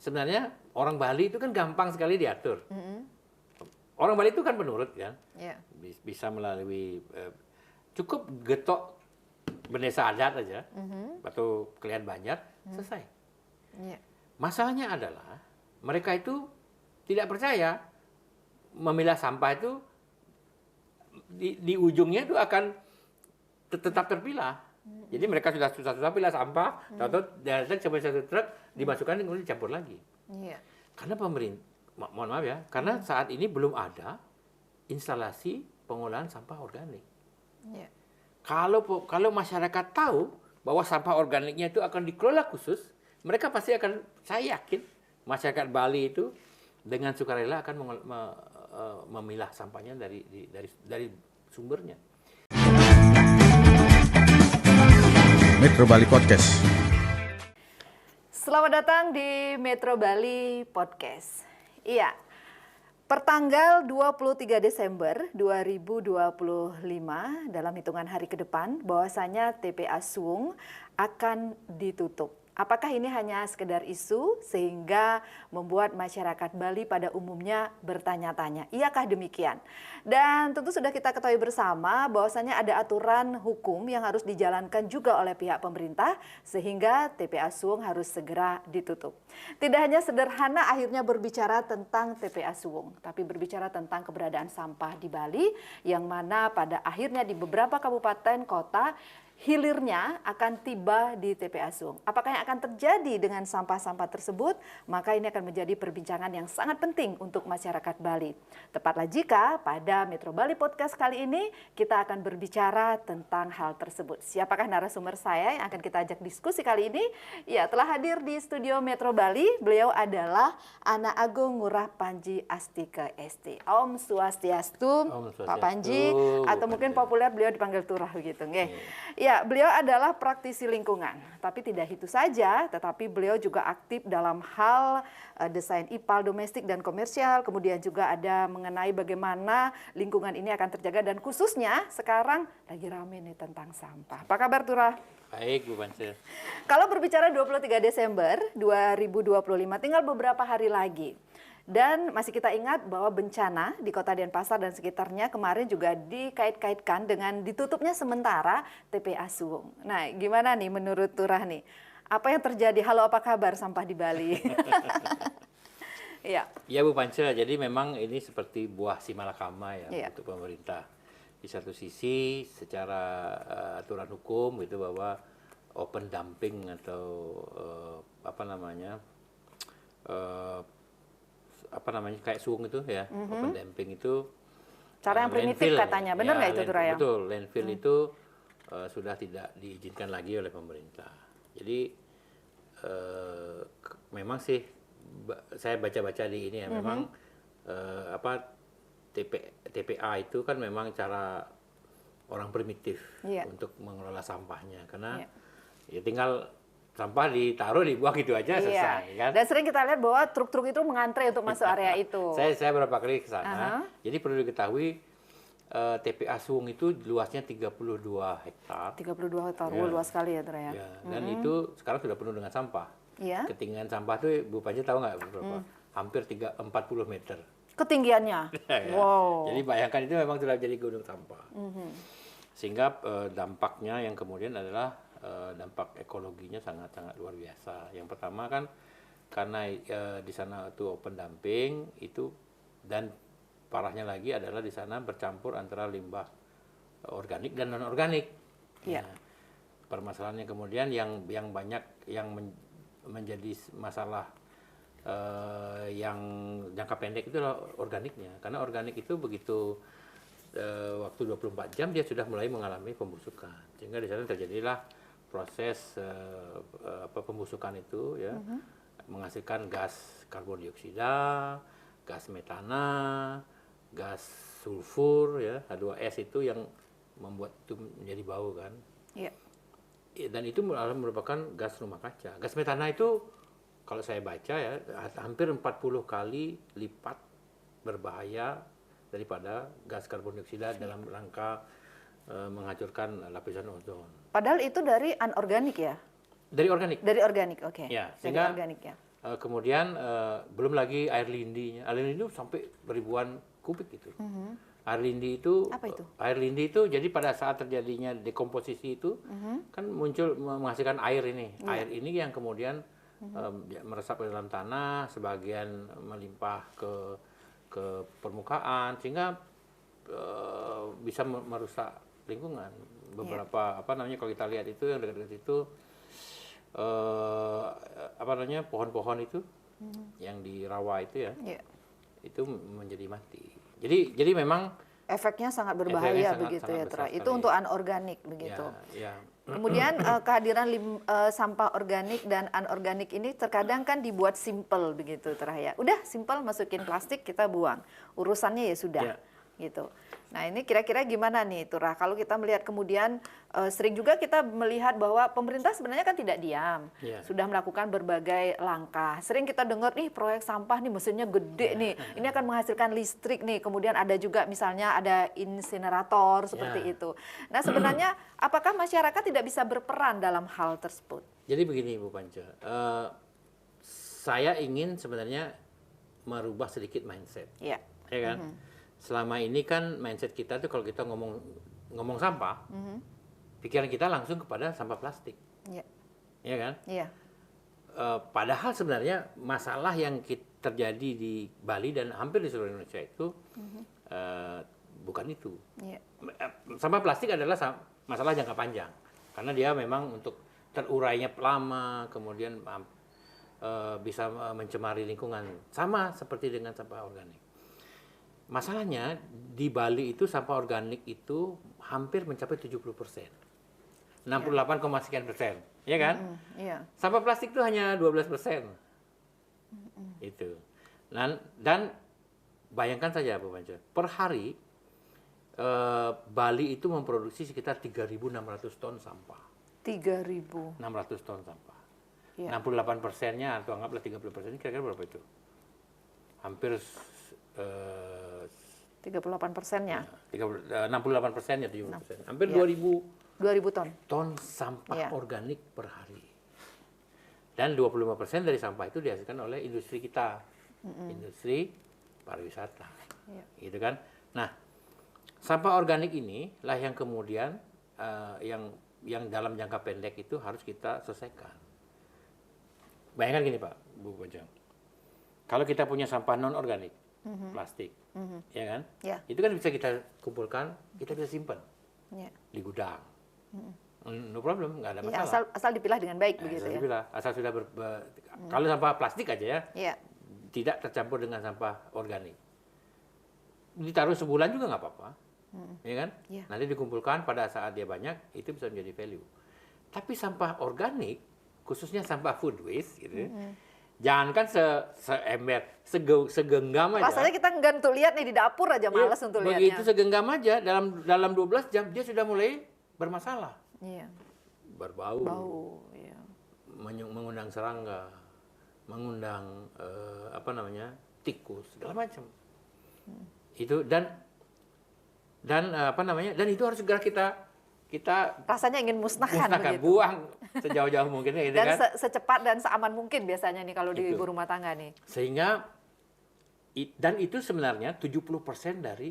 sebenarnya orang Bali itu kan gampang sekali diatur. Orang Bali itu kan penurut kan, bisa melalui cukup getok bendesa adat aja, atau kalian Banjar, selesai. Masalahnya adalah mereka itu tidak percaya memilah sampah itu di ujungnya itu akan tetap terpilah. Jadi mereka sudah susah-susah pilah sampah, tahu-tahu datang sampai satu truk dimasukkan kemudian dicampur lagi. Karena pemerintah, mohon maaf ya, karena saat ini belum ada instalasi pengolahan sampah organik. Kalau masyarakat tahu bahwa sampah organiknya itu akan dikelola khusus, mereka pasti akan, saya yakin masyarakat Bali itu dengan sukarela akan memilah sampahnya dari sumbernya. Metro Bali Podcast. Selamat datang di Metro Bali Podcast. Iya, pertanggal 23 Desember 2025 dalam hitungan hari ke depan bahwasanya TPA Suwung akan ditutup. Apakah ini hanya sekedar isu sehingga membuat masyarakat Bali pada umumnya bertanya-tanya, iyakah demikian? Dan tentu sudah kita ketahui bersama bahwasanya ada aturan hukum yang harus dijalankan juga oleh pihak pemerintah sehingga TPA Suwung harus segera ditutup. Tidak hanya sederhana akhirnya berbicara tentang TPA Suwung, tapi berbicara tentang keberadaan sampah di Bali yang mana pada akhirnya di beberapa kabupaten kota hilirnya akan tiba di TPA Suwung. Apakah yang akan terjadi dengan sampah-sampah tersebut? Maka ini akan menjadi perbincangan yang sangat penting untuk masyarakat Bali. Tepatlah jika pada Metro Bali Podcast kali ini kita akan berbicara tentang hal tersebut. Siapakah narasumber saya yang akan kita ajak diskusi kali ini? Ya, telah hadir di studio Metro Bali. Beliau adalah Anak Agung Ngurah Panji Astika ST. Om Swastiastu, Pak Panji, atau mungkin populer beliau dipanggil Turah begitu, nggih. Ya, beliau adalah praktisi lingkungan, tapi tidak itu saja, tetapi beliau juga aktif dalam hal desain IPAL domestik dan komersial, kemudian juga ada mengenai bagaimana lingkungan ini akan terjaga, dan khususnya sekarang lagi rame nih tentang sampah. Apa kabar Turah? Baik, Bu Pansel. Kalau berbicara 23 Desember 2025, tinggal beberapa hari lagi. Dan masih kita ingat bahwa bencana di Kota Denpasar dan sekitarnya kemarin juga dikait-kaitkan dengan ditutupnya sementara TPA Suwung. Nah, gimana nih menurut Turah nih? Apa yang terjadi? Halo, apa kabar sampah di Bali? Iya. Ya Bu Pansel, jadi memang ini seperti buah si malakama ya untuk pemerintah. Di satu sisi secara aturan hukum itu bahwa open dumping atau kayak Suwung itu ya, open dumping itu cara yang primitif katanya, benar nggak itu Turah? Betul, landfill itu sudah tidak diizinkan lagi oleh pemerintah. Jadi memang sih saya baca-baca di ini ya, memang TPA itu kan memang cara orang primitif untuk mengelola sampahnya, karena ya tinggal sampah ditaruh dibuang gitu aja selesai kan. Dan sering kita lihat bahwa truk-truk itu mengantre untuk masuk area itu. Saya berapa kali ke sana. Jadi perlu diketahui TPA Suwung itu luasnya 32 hektar. 32 hektar, luas sekali ya Turah ya. Dan itu sekarang sudah penuh dengan sampah. Ketinggian sampah itu Bu Panji tahu nggak berapa? Hampir 40 meter. Ketinggiannya. Wow. Jadi bayangkan itu memang sudah jadi gunung sampah. Sehingga dampaknya yang kemudian adalah dampak ekologinya sangat-sangat luar biasa. Yang pertama kan karena di sana itu open dumping itu, dan parahnya lagi adalah di sana bercampur antara limbah organik dan non organik. Nah, permasalahannya kemudian yang banyak yang menjadi masalah yang jangka pendek itu adalah organiknya, karena organik itu begitu waktu 24 jam dia sudah mulai mengalami pembusukan, sehingga di sana terjadilah proses pembusukan itu ya, menghasilkan gas karbon dioksida, gas metana, gas sulfur ya, H2S itu yang membuat itu menjadi bau kan. Dan itu merupakan gas rumah kaca. Gas metana itu kalau saya baca ya hampir 40 kali lipat berbahaya daripada gas karbon dioksida dalam rangka menghancurkan lapisan ozon. Padahal itu dari anorganik ya? Dari organik. Dari organik, oke. Ya, dari organik ya. Kemudian belum lagi air lindinya. Air lindi itu sampai ribuan kubik gitu. Air lindi itu, Apa itu? air lindi itu jadi pada saat terjadinya dekomposisi itu kan muncul menghasilkan air ini. Air ini yang kemudian meresap ke dalam tanah, sebagian melimpah ke permukaan sehingga bisa merusak lingkungan. Beberapa apa namanya kalau kita lihat itu yang dekat-dekat itu apa namanya pohon-pohon itu yang di rawa itu ya. Itu menjadi mati. Jadi memang Efeknya sangat berbahaya efeknya begitu sangat ya, Tra. besar Itu sekali. untuk anorganik begitu. Ya. Kemudian kehadiran sampah organik dan anorganik ini terkadang kan dibuat simple begitu, Tra ya. Udah simple, masukin plastik kita buang. Urusannya ya sudah. Ya. Gitu. Nah ini kira-kira gimana nih Tura? Kalau kita melihat kemudian sering juga kita melihat bahwa pemerintah sebenarnya kan tidak diam, sudah melakukan berbagai langkah. Sering kita dengar nih proyek sampah nih mesinnya gede nih, ini akan menghasilkan listrik nih. Kemudian ada juga misalnya ada insinerator seperti itu. Nah sebenarnya apakah masyarakat tidak bisa berperan dalam hal tersebut? Jadi begini Bu Panca, saya ingin sebenarnya merubah sedikit mindset, ya kan? Selama ini kan mindset kita tuh kalau kita ngomong sampah, pikiran kita langsung kepada sampah plastik, ya kan? Padahal sebenarnya masalah yang terjadi di Bali dan hampir di seluruh Indonesia itu bukan itu. Sampah plastik adalah masalah jangka panjang karena dia memang untuk terurainya lama, kemudian bisa mencemari lingkungan, sama seperti dengan sampah organik. Masalahnya di Bali itu sampah organik itu hampir mencapai 70%. 68, sekian persen, ya kan? Sampah plastik itu hanya 12%. Itu. Dan bayangkan saja Bu Panca, per hari Bali itu memproduksi sekitar 3.600 ton sampah. 3.600 ton sampah. 68%-nya atau anggaplah 30%, kira-kira berapa itu? Hampir 38%-nya. 68%-nya 70%. Hampir 2.000 ton sampah organik per hari. Dan 25% dari sampah itu dihasilkan oleh industri kita. Industri pariwisata. Gitu kan? Nah, sampah organik ini lah yang kemudian yang dalam jangka pendek itu harus kita selesaikan. Bayangkan gini Pak, Bu Bojang. Kalau kita punya sampah non organik, plastik, ya kan? Itu kan bisa kita kumpulkan, kita bisa simpan di gudang. No problem, nggak ada masalah. Asal dipilah dengan baik begitu ya. Dipilah, asal sudah kalau sampah plastik aja ya, tidak tercampur dengan sampah organik. Ditaruh sebulan juga nggak apa-apa, ya kan? Nanti dikumpulkan pada saat dia banyak, itu bisa menjadi value. Tapi sampah organik, khususnya sampah food waste, gitu. Jangankan seember, segenggam aja. Rasanya kita enggak untuk lihat nih di dapur aja malas untuk lihatnya. Begitu segenggam aja, dalam 12 jam dia sudah mulai bermasalah. Berbau. Mengundang serangga, mengundang tikus, segala macam. Itu dan itu harus segera kita rasanya ingin musnahkan begitu. Buang sejauh-jauh mungkin gitu dan kan. secepat dan seaman mungkin biasanya nih kalau di ibu rumah tangga nih. Sehingga dan itu sebenarnya 70% dari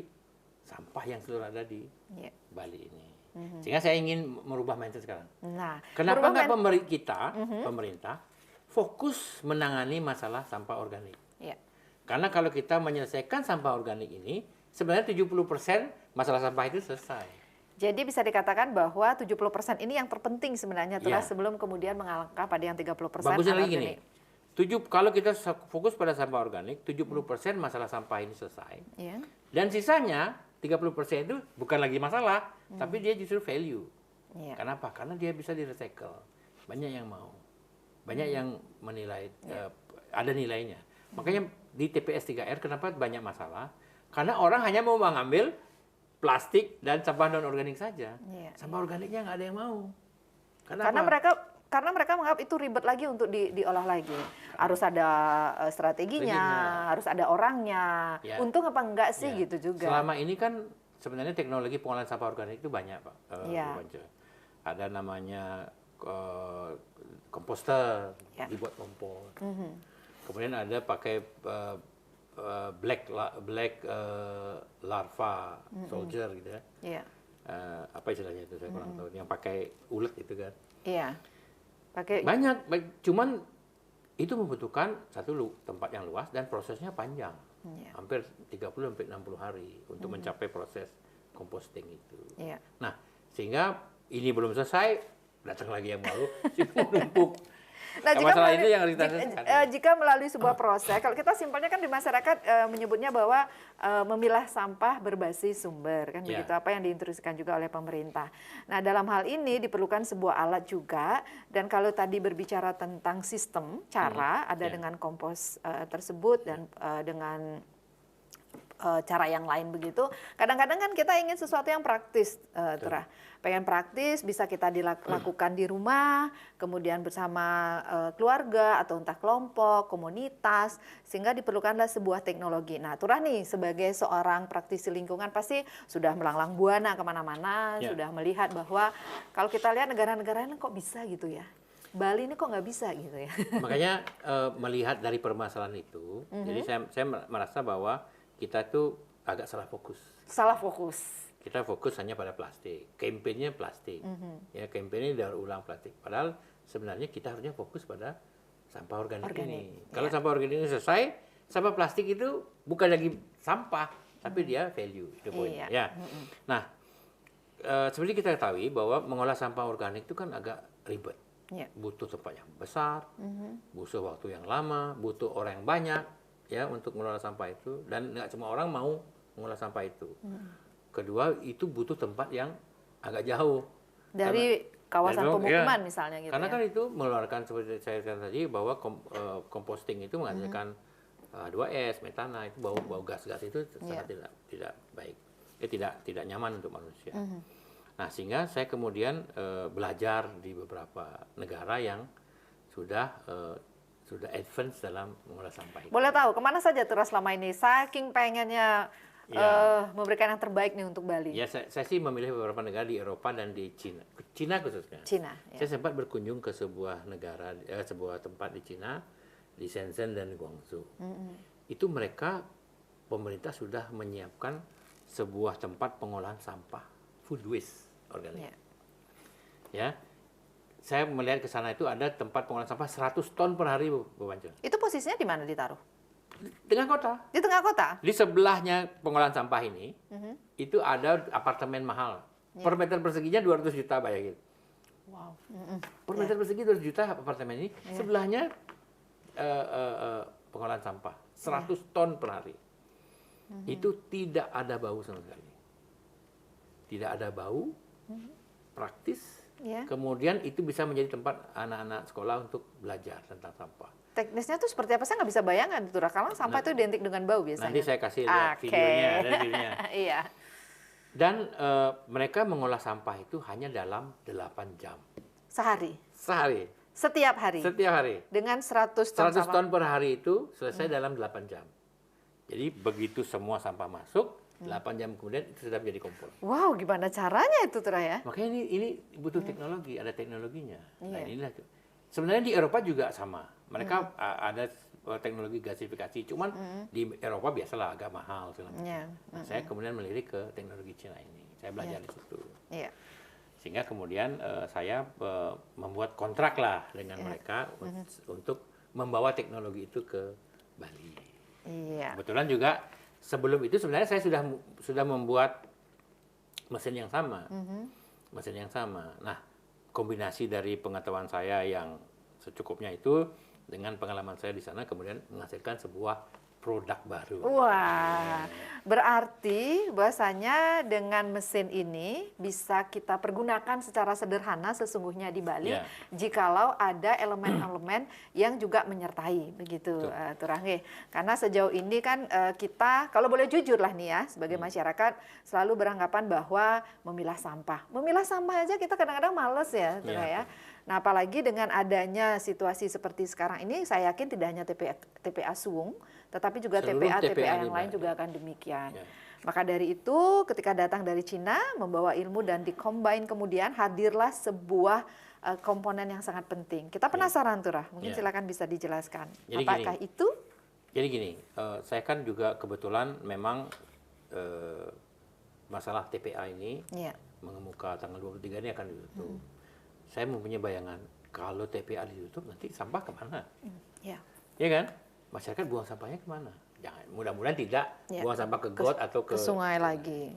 sampah yang sudah ada di Bali ini. Sehingga saya ingin merubah mindset sekarang. Nah, kenapa nggak pemerintah fokus menangani masalah sampah organik? Karena kalau kita menyelesaikan sampah organik ini, sebenarnya 70% masalah sampah itu selesai. Jadi bisa dikatakan bahwa 70% ini yang terpenting sebenarnya sebelum kemudian mengalangkah pada yang 30% bagusnya lagi gini. Kalau kita fokus pada sampah organik, 70% masalah sampah ini selesai. Dan sisanya 30% itu bukan lagi masalah, tapi dia justru value. Kenapa? Karena dia bisa di-recycle. Banyak yang mau. Banyak yang menilai ada nilainya. Makanya di TPS 3R kenapa banyak masalah? Karena orang hanya mau mengambil plastik dan sampah non organik saja. Sampah organiknya nggak ada yang mau. Karena mereka menganggap itu ribet lagi untuk diolah lagi. Harus ada strateginya, harus ada orangnya. Untung apa enggak sih gitu juga. Selama ini kan sebenarnya teknologi pengolahan sampah organik itu banyak, Pak. Ada namanya komposter, dibuat kompos. kemudian ada pakai black larva soldier gitu ya. Iya. Apa istilahnya itu saya kurang tahu. Yang pakai ulet itu kan. Iya. Pakai Banyak, cuman itu membutuhkan tempat yang luas dan prosesnya panjang. Iya. Hampir 30 sampai 60 hari untuk mencapai proses composting itu. Iya. Nah, sehingga ini belum selesai, datang lagi yang baru, numpuk. Nah, Masalah ini yang harus kita jika melalui sebuah proses, kalau kita simpelnya kan di masyarakat menyebutnya bahwa memilah sampah berbasis sumber, kan Ya. begitu, apa yang diinstruksikan juga oleh pemerintah. Nah, dalam hal ini diperlukan sebuah alat juga, dan kalau tadi berbicara tentang sistem, cara, ada Ya. dengan kompos tersebut dan dengan cara yang lain begitu. Kadang-kadang kan kita ingin sesuatu yang praktis, Turah. Pengen praktis, bisa kita dilakukan di rumah, kemudian bersama keluarga atau entah kelompok, komunitas, sehingga diperlukanlah sebuah teknologi. Nah, Turah nih sebagai seorang praktisi lingkungan pasti sudah melanglang buana kemana-mana, Ya. sudah melihat bahwa kalau kita lihat negara-negara lain kok bisa gitu ya. Bali ini kok nggak bisa gitu ya. Makanya melihat dari permasalahan itu, jadi saya merasa bahwa kita tuh agak salah fokus. Salah fokus. Kita fokus hanya pada plastik, kampanyenya plastik, ya kampanyenya daur ulang plastik. Padahal sebenarnya kita harusnya fokus pada sampah organik ini. Kalau sampah organik ini selesai, sampah plastik itu bukan lagi sampah, tapi dia value, itu poinnya. Iya. Ya. Nah, seperti kita ketahui bahwa mengolah sampah organik itu kan agak ribet. Iya. Butuh tempat yang besar, butuh waktu yang lama, butuh orang yang banyak ya untuk mengelola sampah itu, dan nggak semua orang mau mengolah sampah itu. Kedua, itu butuh tempat yang agak jauh Dari kawasan dari pemukiman ya. misalnya gitu Karena ya. kan itu mengeluarkan seperti saya katakan tadi bahwa composting itu menghasilkan H2S, metana, itu bau gas-gas itu sangat tidak baik. Tidak nyaman untuk manusia. Nah, sehingga saya kemudian belajar di beberapa negara yang sudah advance dalam mengolah sampah itu. Boleh tahu kemana saja Turah selama ini? Saking pengennya memberikan yang terbaik nih untuk Bali. Ya, saya sih memilih beberapa negara di Eropa dan di Cina. Cina khususnya. Cina. Ya. Saya sempat berkunjung ke sebuah negara, sebuah tempat di Cina, di Shenzhen dan Guangzhou. Itu mereka, pemerintah sudah menyiapkan sebuah tempat pengolahan sampah, food waste organik. Ya, saya melihat ke sana itu ada tempat pengolahan sampah 100 ton per hari, Bu Pancel. Itu posisinya di mana ditaruh? Tengah kota. Di tengah kota? Di sebelahnya pengolahan sampah ini, itu ada apartemen mahal. Per meter perseginya 200 juta, bayangin. Wow. Per meter persegi 200 juta apartemen ini. Sebelahnya pengolahan sampah. 100 ton per hari. Itu tidak ada bau sama sekali. Tidak ada bau, praktis. Ya. Kemudian itu bisa menjadi tempat anak-anak sekolah untuk belajar tentang sampah. Teknisnya tuh seperti apa? Saya nggak bisa bayangkan Turah. Karena sampah itu identik dengan bau biasanya. Nanti saya kasih lihat videonya, ada videonya. Iya. Dan mereka mengolah sampah itu hanya dalam 8 jam. Sehari? Sehari. Setiap hari? Setiap hari. Dengan 100 ton 100 sampah? ton per hari itu selesai dalam 8 jam. Jadi begitu semua sampah masuk, 8 jam kemudian itu sudah menjadi kompos. Wow, gimana caranya itu Turah ya? Makanya ini butuh teknologi, ada teknologinya. Nah, Iya. inilah sebenarnya di Eropa juga sama. Mereka ada teknologi gasifikasi, cuman di Eropa biasalah agak mahal segala macam. Iya. Nah, saya kemudian melirik ke teknologi Cina ini. Saya belajar di situ. Iya. Sehingga kemudian saya membuat kontrak lah dengan mereka untuk membawa teknologi itu ke Bali. Iya. Kebetulan juga sebelum itu sebenarnya saya sudah membuat mesin yang sama. Mesin yang sama. Nah, kombinasi dari pengetahuan saya yang secukupnya itu dengan pengalaman saya di sana kemudian menghasilkan sebuah produk baru. Wah, berarti bahwasanya dengan mesin ini bisa kita pergunakan secara sederhana sesungguhnya di Bali, Ya. jikalau ada elemen-elemen yang juga menyertai, begitu Turah. Karena sejauh ini kan kita, kalau boleh jujur lah nih ya, sebagai masyarakat selalu beranggapan bahwa memilah sampah aja kita kadang-kadang males ya, Turah ya. Nah, apalagi dengan adanya situasi seperti sekarang ini, saya yakin tidak hanya TPA Suwung, tetapi juga Seluruh TPA yang di lain Bali. juga akan demikian. Ya. Maka dari itu, ketika datang dari Cina, membawa ilmu dan dikombin kemudian hadirlah sebuah komponen yang sangat penting. Kita penasaran tuh, Rah. Mungkin silakan bisa dijelaskan. Jadi Apakah gini, itu? Jadi gini, saya kan juga kebetulan memang masalah TPA ini Iya. mengemuka tanggal 23 ini akan ditutup. Saya mempunyai bayangan kalau TPA ditutup nanti sampah kemana? Ya. Ya kan? Masyarakat buang sampahnya kemana? Jangan, mudah-mudahan tidak Ya. buang sampah ke got atau Ke sungai lagi.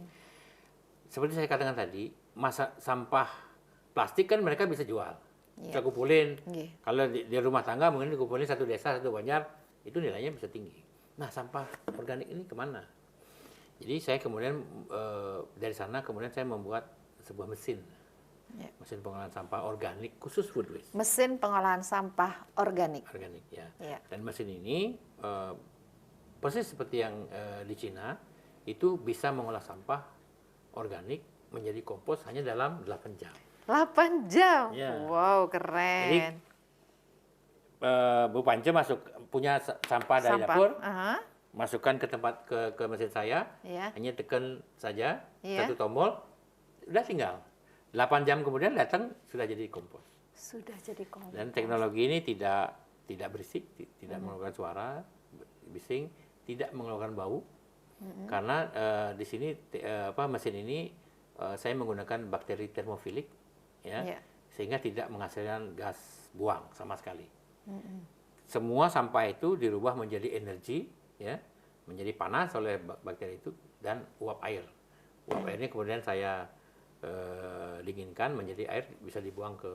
Seperti saya katakan tadi, sampah plastik kan mereka bisa jual. Bisa kumpulin. Kalau di rumah tangga mungkin dikumpulin satu desa, satu banjar, itu nilainya bisa tinggi. Nah, sampah organik ini kemana? Jadi saya kemudian dari sana kemudian saya membuat sebuah mesin. Mesin pengolahan sampah organik khusus food waste. Mesin pengolahan sampah organik. Organik, ya. Ya. Dan mesin ini persis seperti yang di Cina, itu bisa mengolah sampah organik menjadi kompos hanya dalam 8 jam. 8 jam? Ya. Wow, keren. Jadi Bu Pance punya sampah dari dapur, masukkan ke tempat ke mesin saya, hanya tekan saja satu tombol, udah tinggal. 8 jam kemudian datang sudah jadi kompos. Sudah jadi kompos. Dan teknologi ini tidak berisik, tidak mengeluarkan suara bising, tidak mengeluarkan bau, karena di sini mesin ini saya menggunakan bakteri termofilik, ya, sehingga tidak menghasilkan gas buang sama sekali. Semua sampah itu dirubah menjadi energi, ya, menjadi panas oleh bakteri itu dan uap air. Uap airnya kemudian saya dinginkan menjadi air, bisa dibuang ke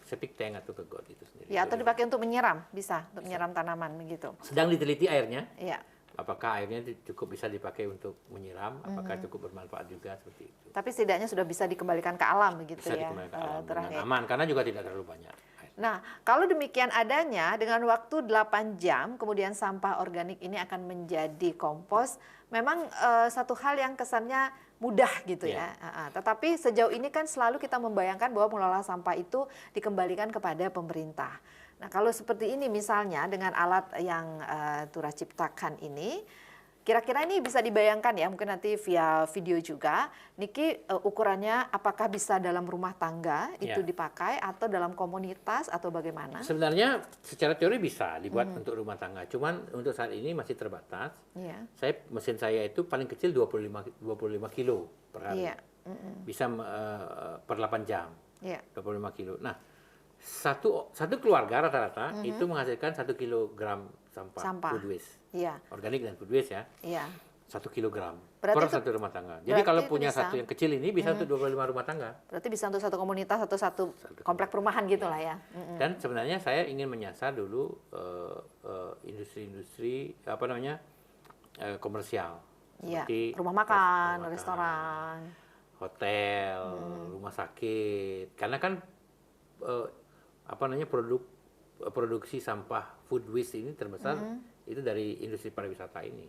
septic tank atau ke got itu sendiri. Ya, atau dipakai untuk menyiram, bisa untuk menyiram tanaman begitu. Sedang diteliti airnya. Iya. Apakah airnya cukup bisa dipakai untuk menyiram, apakah cukup bermanfaat juga seperti itu. Tapi setidaknya sudah bisa dikembalikan ke alam begitu Bisa ya. dikembalikan ke alam dengan aman karena juga tidak terlalu banyak. Nah, kalau demikian adanya dengan waktu 8 jam kemudian sampah organik ini akan menjadi kompos, memang satu hal yang kesannya mudah gitu ya. Tetapi sejauh ini kan selalu kita membayangkan bahwa mengelola sampah itu dikembalikan kepada pemerintah. Nah, kalau seperti ini misalnya dengan alat yang Turah ciptakan ini, kira-kira ini bisa dibayangkan ya, mungkin nanti via video juga, Niki ukurannya apakah bisa dalam rumah tangga itu dipakai atau dalam komunitas atau bagaimana? Sebenarnya secara teori bisa dibuat untuk rumah tangga, cuman untuk saat ini masih terbatas. Mesin saya itu paling kecil 25 kilo per hari, bisa per 8 jam, 25 kilo. Nah, satu keluarga rata-rata itu menghasilkan 1 kilogram sampah food waste, organik dan food waste ya, 1 kilogram per satu rumah tangga. Jadi kalau punya satu yang kecil ini bisa untuk 25 rumah tangga. Berarti bisa untuk satu komunitas atau satu komplek perumahan gitulah ya. Dan sebenarnya saya ingin menyasar dulu industri-industri komersial, seperti rumah makan, restoran, hotel, rumah sakit, karena kan produksi sampah food waste ini terbesar itu dari industri pariwisata ini.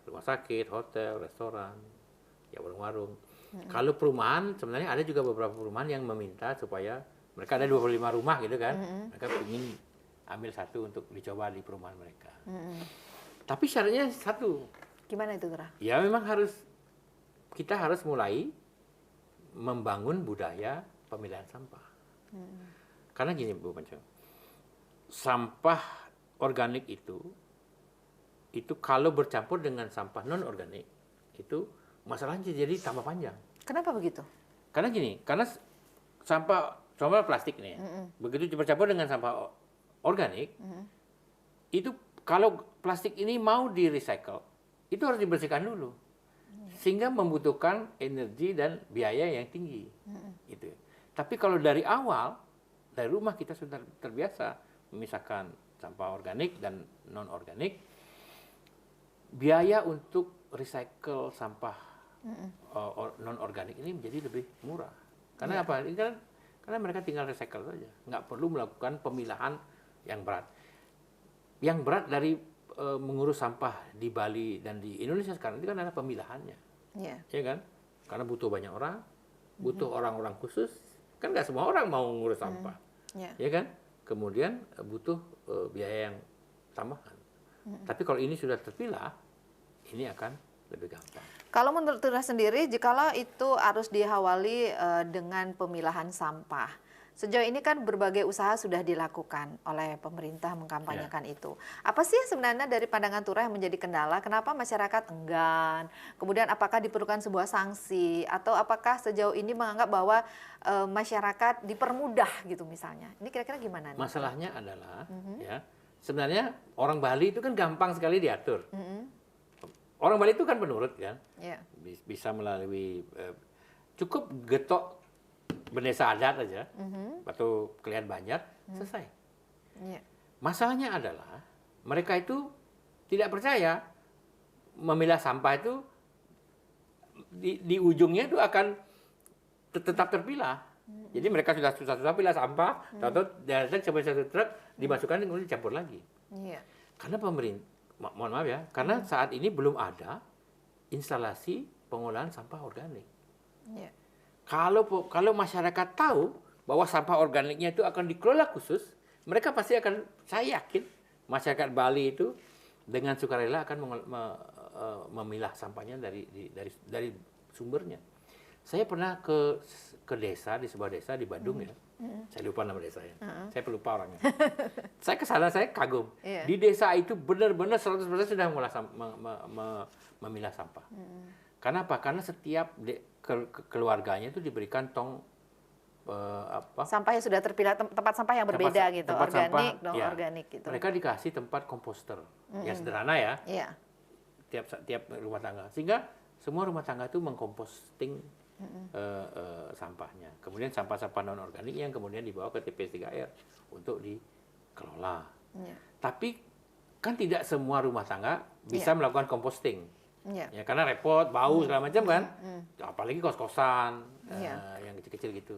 Rumah sakit, hotel, restoran, ya warung-warung. Kalau perumahan, sebenarnya ada juga beberapa perumahan yang meminta supaya mereka ada 25 rumah gitu kan, mereka ingin ambil satu untuk dicoba di perumahan mereka. Tapi syaratnya satu. Gimana itu, Turah? Ya memang kita harus mulai membangun budaya pemilihan sampah. Karena gini Bu Panco, sampah organik itu kalau bercampur dengan sampah non organik itu masalahnya jadi tambah panjang. Kenapa begitu? Karena gini, karena sampah plastik nih, begitu bercampur dengan sampah organik, itu kalau plastik ini mau di recycle, itu harus dibersihkan dulu, sehingga membutuhkan energi dan biaya yang tinggi. Gitu. Tapi kalau dari awal dari rumah kita sudah terbiasa memisahkan sampah organik dan non organik, biaya untuk recycle sampah non organik ini menjadi lebih murah. Karena apa? Karena mereka tinggal recycle saja, nggak perlu melakukan pemilahan yang berat. Yang berat dari mengurus sampah di Bali dan di Indonesia sekarang itu kan adalah pemilahannya, ya kan? Karena butuh banyak orang, butuh orang-orang khusus, kan nggak semua orang mau ngurus sampah. Ya kan? Kemudian butuh biaya yang tambahan. Tapi kalau ini sudah terpilah, ini akan lebih gampang. Kalau menurut Tura sendiri, jikalau itu harus diawali dengan pemilahan sampah, sejauh ini kan berbagai usaha sudah dilakukan oleh pemerintah mengkampanyekan itu. Apa sih sebenarnya dari pandangan Tura yang menjadi kendala? Kenapa masyarakat enggan? Kemudian apakah diperlukan sebuah sanksi? Atau apakah sejauh ini menganggap bahwa masyarakat dipermudah gitu misalnya? Ini kira-kira gimana? Masalahnya adalah, ya sebenarnya orang Bali itu kan gampang sekali diatur. Orang Bali itu kan penurut kan, bisa melalui cukup getok bendesa adat aja, atau kalian banyak, selesai. Masalahnya adalah mereka itu tidak percaya memilah sampah itu di ujungnya itu akan tetap terpilah. Jadi mereka sudah susah-susah pilah sampah, tahu-tahu datang sampai satu truk dimasukkan kemudian dicampur lagi. Karena pemerintah, mohon maaf ya, karena saat ini belum ada instalasi pengolahan sampah organik. Kalau masyarakat tahu bahwa sampah organiknya itu akan dikelola khusus, mereka pasti akan, saya yakin masyarakat Bali itu dengan sukarela akan memilah sampahnya dari sumbernya. Saya pernah ke desa, di sebuah desa di Bandung ya. Saya lupa nama desanya. Saya pelupa orangnya. Saya ke sana, saya kagum. Di desa itu benar-benar 100% sudah memilah sampah. Karena apa? Karena setiap keluarganya itu diberikan tong sampah yang sudah terpilah, tempat sampah yang berbeda gitu, organik, organik gitu. Mereka dikasih tempat komposter. Ya sederhana ya. Tiap rumah tangga. Sehingga semua rumah tangga itu mengkomposting sampahnya. Kemudian sampah-sampah non organik yang kemudian dibawa ke TPS 3R untuk dikelola. Tapi kan tidak semua rumah tangga bisa melakukan composting. Ya karena repot, bau segala macam kan. Apalagi kos-kosan yang kecil-kecil gitu.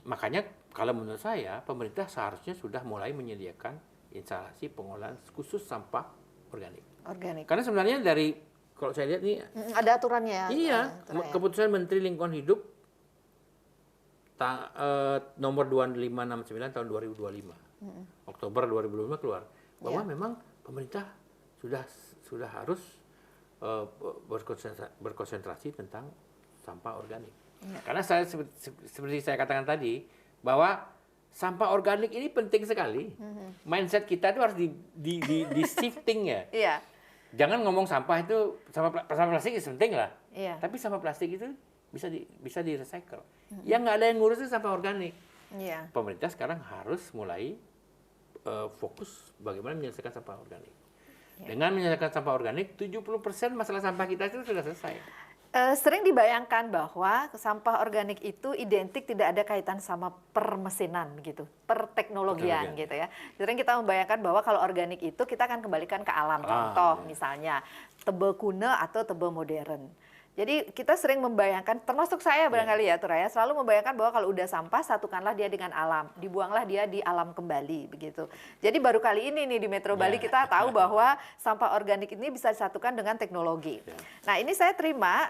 Makanya kalau menurut saya pemerintah seharusnya sudah mulai menyediakan instalasi pengolahan khusus sampah organik. Karena sebenarnya kalau saya lihat nih ada aturannya. Iya, keputusan Menteri Lingkungan Hidup nomor 2569 tahun 2025. Oktober 2025 keluar bahwa memang pemerintah sudah harus berkonsentrasi tentang sampah organik. Karena seperti saya katakan tadi bahwa sampah organik ini penting sekali. Mindset kita itu harus di shifting ya. Jangan ngomong sampah itu sampah plastik itu penting lah. Tapi sampah plastik itu bisa di recycle. Yang nggak ada yang ngurus itu sampah organik. Pemerintah sekarang harus mulai fokus bagaimana menyelesaikan sampah organik. Dengan menyelesaikan sampah organik, 70% masalah sampah kita itu sudah selesai. Sering dibayangkan bahwa sampah organik itu identik tidak ada kaitan sama permesinan begitu, perteknologian gitu ya. Sering kita membayangkan bahwa kalau organik itu kita akan kembalikan ke alam. Contoh misalnya tebe kuno atau tebe modern. Jadi kita sering membayangkan, termasuk saya barangkali ya Turaya, selalu membayangkan bahwa kalau udah sampah satukanlah dia dengan alam, dibuanglah dia di alam kembali begitu. Jadi baru kali ini nih di Metro Bali kita tahu bahwa sampah organik ini bisa disatukan dengan teknologi. Nah ini saya terima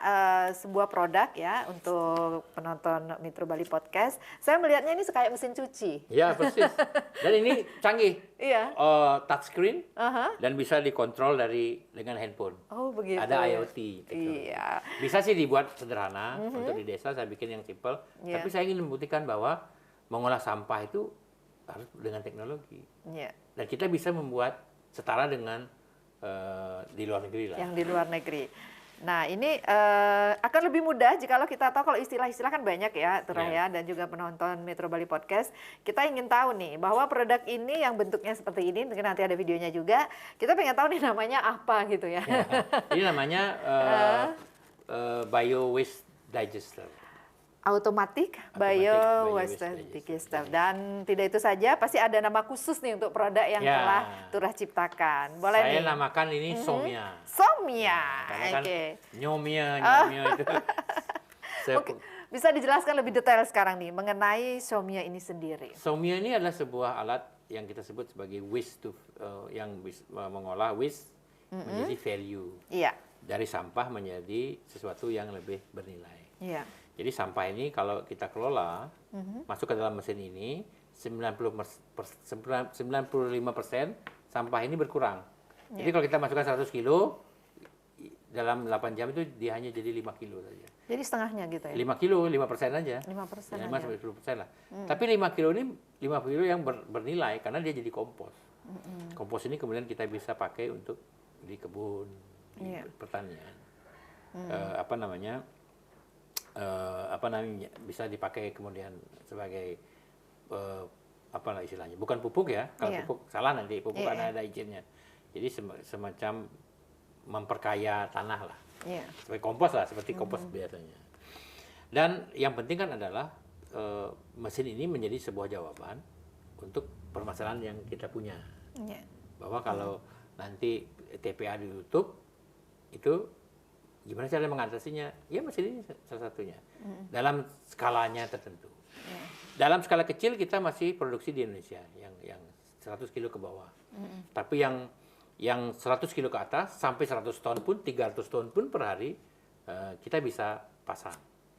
sebuah produk ya untuk penonton Metro Bali Podcast. Saya melihatnya ini kayak mesin cuci. Ya persis. Dan ini canggih. Touchscreen dan bisa dikontrol dengan handphone. Oh begitu. Ada IoT. Iya. Bisa sih dibuat sederhana untuk di desa, saya bikin yang simple. Tapi saya ingin membuktikan bahwa mengolah sampah itu harus dengan teknologi. Dan kita bisa membuat setara dengan di luar negeri lah. Yang di luar negeri. Nah ini akan lebih mudah jikalau kita tahu, kalau istilah-istilah kan banyak ya Turaya dan juga penonton Metro Bali Podcast. Kita ingin tahu nih bahwa produk ini yang bentuknya seperti ini, mungkin nanti ada videonya juga. Kita pengen tahu nih namanya apa gitu ya. Ini namanya Bio Waste Digester. Automatic Bio Waste Digester. Dan tidak itu saja, pasti ada nama khusus nih untuk produk yang telah Turah ciptakan. Boleh Saya nih? namakan ini Somia. Somia. Karena kan nyomia itu. Bisa dijelaskan lebih detail sekarang nih mengenai Somia ini sendiri. Somia ini adalah sebuah alat yang kita sebut sebagai waste yang mengolah waste menjadi value. Dari sampah menjadi sesuatu yang lebih bernilai. Jadi sampah ini kalau kita kelola, masuk ke dalam mesin ini, 95% sampah ini berkurang. Jadi kalau kita masukkan 100 kilo, dalam 8 jam itu dia hanya jadi 5 kilo saja. Jadi setengahnya gitu ya? 5 kilo, 5% aja. 5% Ya, aja. 5-10% lah. Tapi 5 kilo ini 5 kilo yang bernilai karena dia jadi kompos. Kompos ini kemudian kita bisa pakai untuk di kebun, di pertanian. Apa namanya bisa dipakai kemudian sebagai apa istilahnya? Bukan pupuk ya. Kalau pupuk salah nanti pupuk ada izinnya. Jadi semacam memperkaya tanah lah. Seperti kompos lah, seperti kompos biasanya. Dan yang penting kan adalah mesin ini menjadi sebuah jawaban untuk permasalahan yang kita punya. Bahwa kalau nanti TPA ditutup, itu gimana cara mengatasinya? Ya mesin ini salah satunya. Dalam skalanya tertentu. Dalam skala kecil kita masih produksi di Indonesia yang 100 kilo ke bawah. Tapi yang 100 kilo ke atas sampai 100 ton pun, 300 ton pun per hari kita bisa pasang.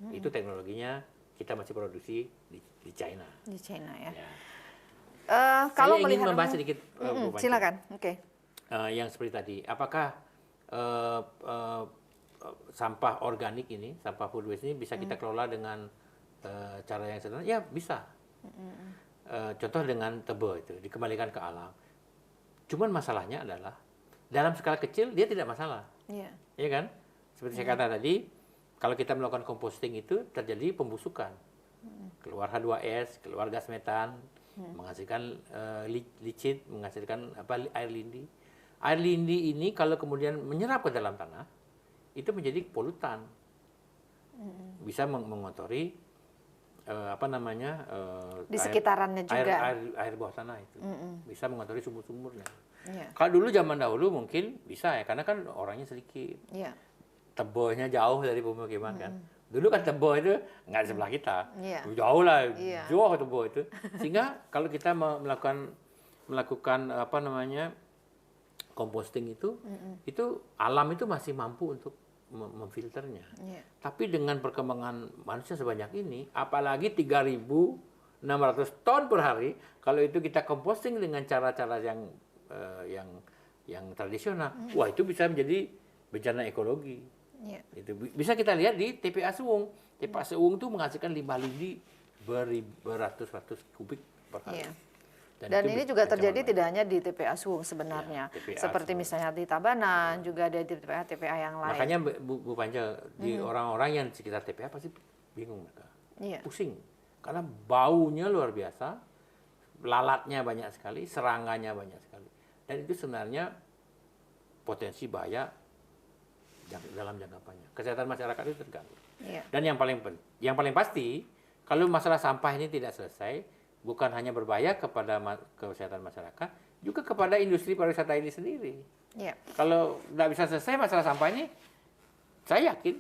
Itu teknologinya kita masih produksi di China. Di China ya. Kalau saya ingin membahas sedikit. Silakan. Oke. Yang seperti tadi, apakah sampah organik ini, sampah food waste ini bisa kita kelola dengan cara yang sederhana? Ya bisa. Contoh dengan tebe itu dikembalikan ke alam. Cuman masalahnya adalah dalam skala kecil dia tidak masalah. Iya kan? Seperti saya kata tadi, kalau kita melakukan composting itu terjadi pembusukan. Keluar H2S, keluar gas metan, menghasilkan licin, menghasilkan air lindi. Air lindi ini kalau kemudian menyerap ke dalam tanah, itu menjadi polutan. Bisa mengotori di sekitarannya juga. Air bawah tanah itu. Bisa mengotori sumur-sumurnya. Kalau dulu zaman dahulu mungkin bisa ya, karena kan orangnya sedikit. Tebonya jauh dari pemukiman kan. Dulu kan Tebo itu nggak di sebelah kita. Jauh lah, jauh Tebo itu. Sehingga kalau kita melakukan composting itu alam itu masih mampu untuk memfilternya. Tapi dengan perkembangan manusia sebanyak ini, apalagi 3.600 ton per hari, kalau itu kita composting dengan cara-cara yang tradisional, wah itu bisa menjadi bencana ekologi. Itu bisa kita lihat di TPA Suwung. TPA Suwung itu menghasilkan limbah lindi beratus-ratus kubik per hari. Dan ini juga terjadi tidak hanya di TPA Suwung sebenarnya, seperti misalnya di Tabanan, juga ada di TPA yang lain. Makanya Bu Panja, di orang-orang yang di sekitar TPA pasti bingung mereka, pusing, karena baunya luar biasa, lalatnya banyak sekali, seranganya banyak sekali, dan itu sebenarnya potensi bahaya dalam jangka panjang. Kesehatan masyarakat itu terganggu. Dan yang paling pasti, kalau masalah sampah ini tidak selesai, bukan hanya berbahaya kepada kesehatan masyarakat, juga kepada industri pariwisata ini sendiri. Kalau nggak bisa selesai masalah sampah ini, saya yakin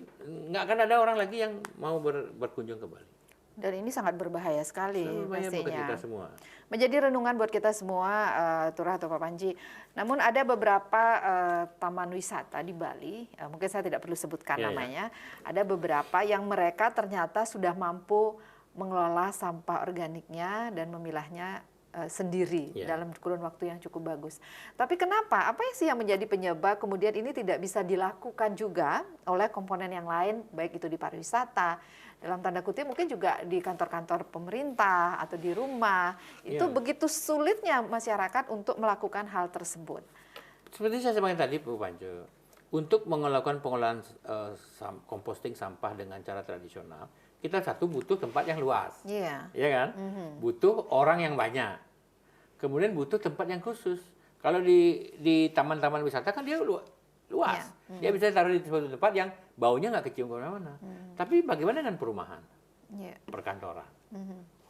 nggak akan ada orang lagi yang mau berkunjung ke Bali. Dan ini sangat berbahaya sekali pastinya. Kita semua. Menjadi renungan buat kita semua, Turah atau Pak Panji. Namun ada beberapa taman wisata di Bali, mungkin saya tidak perlu sebutkan namanya, ada beberapa yang mereka ternyata sudah mampu mengelola sampah organiknya dan memilahnya sendiri dalam kurun waktu yang cukup bagus. Tapi kenapa? Apa sih yang menjadi penyebab kemudian ini tidak bisa dilakukan juga oleh komponen yang lain, baik itu di pariwisata, dalam tanda kutip mungkin juga di kantor-kantor pemerintah atau di rumah. Itu begitu sulitnya masyarakat untuk melakukan hal tersebut. Seperti saya sampaikan tadi, Bu Panjo, untuk melakukan pengolahan composting sampah dengan cara tradisional, kita butuh tempat yang luas, ya kan? Butuh orang yang banyak. Kemudian butuh tempat yang khusus. Kalau di taman-taman wisata kan dia luas, dia bisa taruh di suatu tempat yang baunya nggak kecium kemana-mana. Tapi bagaimana dengan perumahan, perkantoran,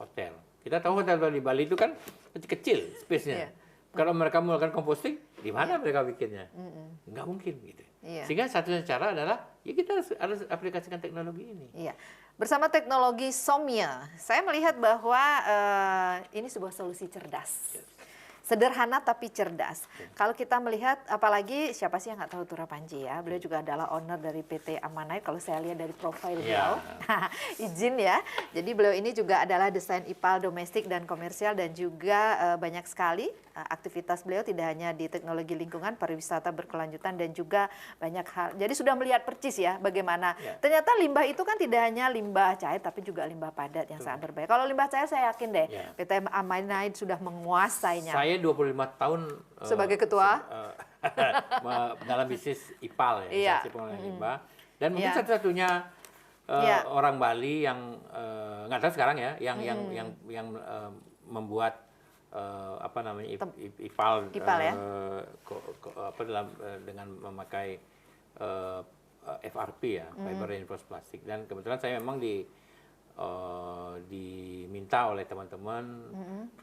hotel? Kita tahu hotel di Bali itu kan kecil space-nya. Kalau mereka melakukan composting, di mana mereka bikinnya? Nggak mungkin gitu. Sehingga satu cara adalah ya kita harus aplikasikan teknologi ini. Bersama teknologi Somya, saya melihat bahwa ini sebuah solusi cerdas. Sederhana tapi cerdas. Kalau kita melihat, apalagi siapa sih yang nggak tahu Tura Panji ya? Beliau juga adalah owner dari PT Amanite. Kalau saya lihat dari profil beliau, izin ya. Jadi beliau ini juga adalah desain IPAL domestik dan komersial dan juga banyak sekali aktivitas beliau tidak hanya di teknologi lingkungan, pariwisata berkelanjutan dan juga banyak hal. Jadi sudah melihat percis ya bagaimana. Ternyata limbah itu kan tidak hanya limbah cair tapi juga limbah padat yang sangat berbahaya. Kalau limbah cair saya yakin deh PT Amanite sudah menguasainya. Saya 25 tahun sebagai ketua dalam bisnis IPAL ya, instansi pengelolaan limbah. Dan mungkin satu-satunya orang Bali yang nggak tahu sekarang ya, yang membuat apa namanya IPAL ya? Dengan memakai FRP ya, fiber reinforced plastic. Dan kebetulan saya memang diminta oleh teman-teman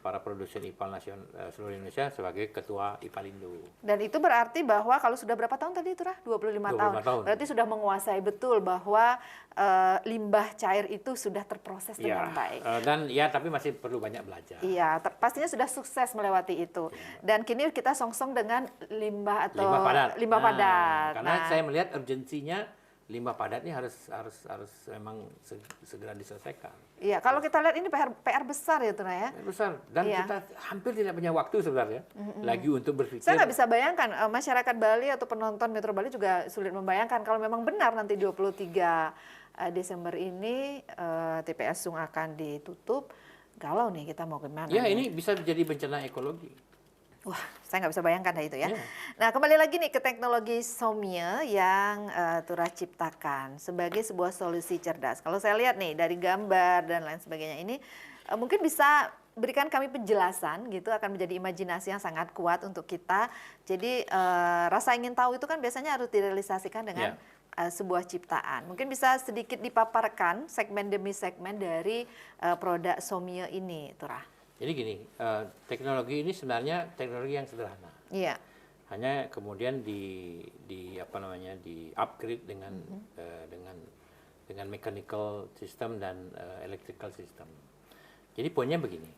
para produsen IPAL nasional seluruh Indonesia sebagai ketua IPALindo. Dan itu berarti bahwa kalau sudah berapa tahun tadi itu 25 tahun. Berarti sudah menguasai betul bahwa limbah cair itu sudah terproses dengan baik. Dan tapi masih perlu banyak belajar. Iya, pastinya sudah sukses melewati itu. Dan kini kita songsong dengan limbah limbah padat. Karena saya melihat urgensinya limbah padat ini harus memang segera diselesaikan. Iya, kalau kita lihat ini PR besar ya Tuna ya. PR besar dan kita hampir tidak punya waktu sebenarnya lagi untuk berpikir. Saya nggak bisa bayangkan masyarakat Bali atau penonton Metro Bali juga sulit membayangkan kalau memang benar nanti 23 Desember ini TPS Sung akan ditutup. Galau nih kita mau gimana? Ya, ini bisa menjadi bencana ekologi. Wah, saya nggak bisa bayangkan itu ya. Nah, kembali lagi nih ke teknologi Somia yang Tura ciptakan sebagai sebuah solusi cerdas. Kalau saya lihat nih dari gambar dan lain sebagainya ini, mungkin bisa berikan kami penjelasan gitu, akan menjadi imajinasi yang sangat kuat untuk kita. Jadi rasa ingin tahu itu kan biasanya harus direalisasikan dengan sebuah ciptaan. Mungkin bisa sedikit dipaparkan segmen demi segmen dari produk Somia ini, Tura. Jadi gini, teknologi ini sebenarnya teknologi yang sederhana. Iya. Hanya kemudian di upgrade dengan mechanical system dan electrical system. Jadi poinnya begini,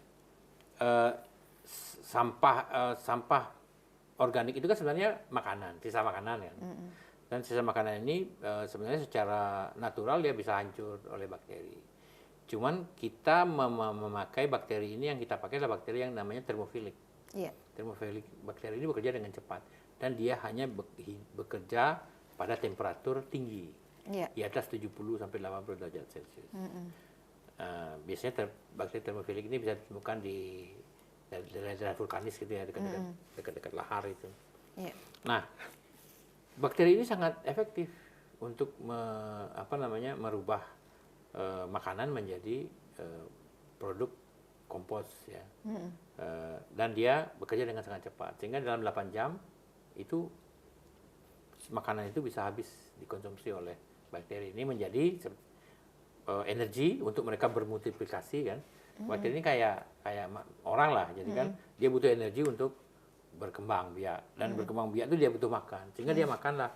sampah organik itu kan sebenarnya makanan, sisa makanan kan. Dan sisa makanan ini sebenarnya secara natural dia bisa hancur oleh bakteri. Cuman kita memakai bakteri ini, yang kita pakai adalah bakteri yang namanya thermophilic. Thermophilic bakteri ini bekerja dengan cepat dan dia hanya bekerja pada temperatur tinggi, di atas 70 sampai 80 derajat Celcius. Biasanya bakteri thermophilic ini bisa ditemukan di daerah vulkanis gitu ya, dekat-dekat lahar itu. Nah, bakteri ini sangat efektif untuk merubah makanan menjadi produk kompos ya. Dan dia bekerja dengan sangat cepat sehingga dalam 8 jam itu makanan itu bisa habis dikonsumsi oleh bakteri. Ini menjadi energi untuk mereka bermultiplikasi kan. Bakteri ini kayak orang lah, jadi kan dia butuh energi untuk berkembang biak, dan berkembang biak itu dia butuh makan sehingga dia makanlah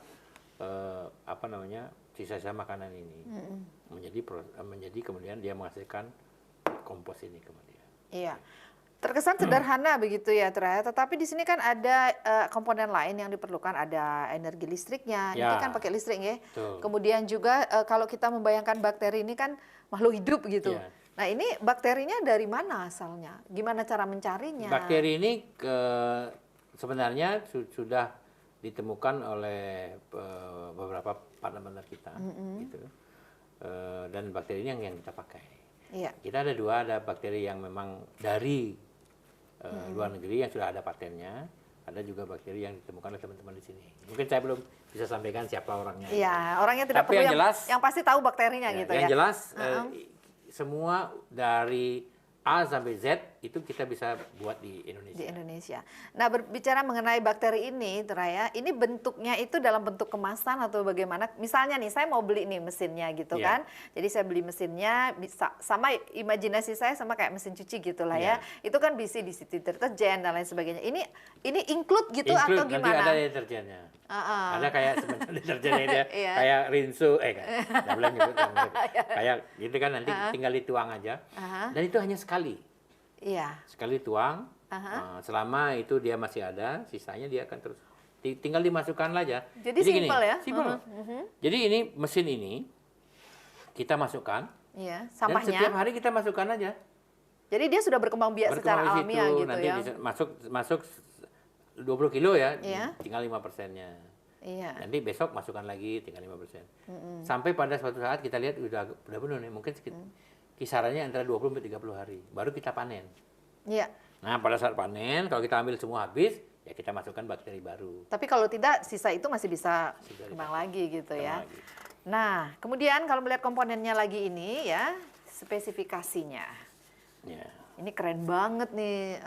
sisa-sisa makanan ini menjadi kemudian dia menghasilkan kompos ini kemudian. Iya. Terkesan sederhana begitu ya, tetapi di sini kan ada komponen lain yang diperlukan, ada energi listriknya. Ini kan pakai listrik ya. Betul. Kemudian juga kalau kita membayangkan bakteri ini kan makhluk hidup gitu. Nah, ini bakterinya dari mana asalnya? Gimana cara mencarinya? Bakteri ini sebenarnya sudah ditemukan oleh beberapa partner kita gitu. Dan bakteri ini yang kita pakai. Kita ada ada bakteri yang memang dari luar negeri yang sudah ada patennya, ada juga bakteri yang ditemukan oleh teman-teman di sini. Mungkin saya belum bisa sampaikan siapa orangnya. Iya, orangnya tidak perlu, yang pasti tahu bakterinya gitu ya. Yang jelas semua dari A sampai Z itu kita bisa buat di Indonesia. Di Indonesia. Nah, berbicara mengenai bakteri ini, Teraya, ini bentuknya itu dalam bentuk kemasan atau bagaimana? Misalnya nih, saya mau beli nih mesinnya gitu kan. Jadi saya beli mesinnya, bisa sama imajinasi saya sama kayak mesin cuci gitu lah ya. Itu kan bisa diisi deterjen dan lain sebagainya. Ini include gitu atau gimana? Nanti ada deterjennya. Ada kayak semacam deterjennya dia, kayak rinso, kayak gitu kan, nanti tinggal dituang aja. Dan itu hanya sekali. Sekali tuang, Selama itu dia masih ada, sisanya dia akan terus tinggal dimasukkan aja. Jadi simpel ya? Simpel. Jadi ini mesin ini kita masukkan. Iya, Dan sampahnya. setiap hari kita masukkan aja. Jadi dia sudah berkembang biak secara Berkembang di situ, alamiah gitu nanti ya. masuk 20 kilo ya, Iya. tinggal 5%-nya. Iya. Nanti besok masukkan lagi tinggal 5%. Sampai pada suatu saat kita lihat udah penuh nih, mungkin kisarannya antara 20 sampai 30 hari. Baru kita panen. Iya. Nah, pada saat panen kalau kita ambil semua habis, ya kita masukkan bakteri baru. Tapi kalau tidak, sisa itu masih bisa Bisa kembang lagi gitu ya. Lagi. Nah, kemudian kalau melihat komponennya lagi ini ya, spesifikasinya. Ya. Ini keren banget nih,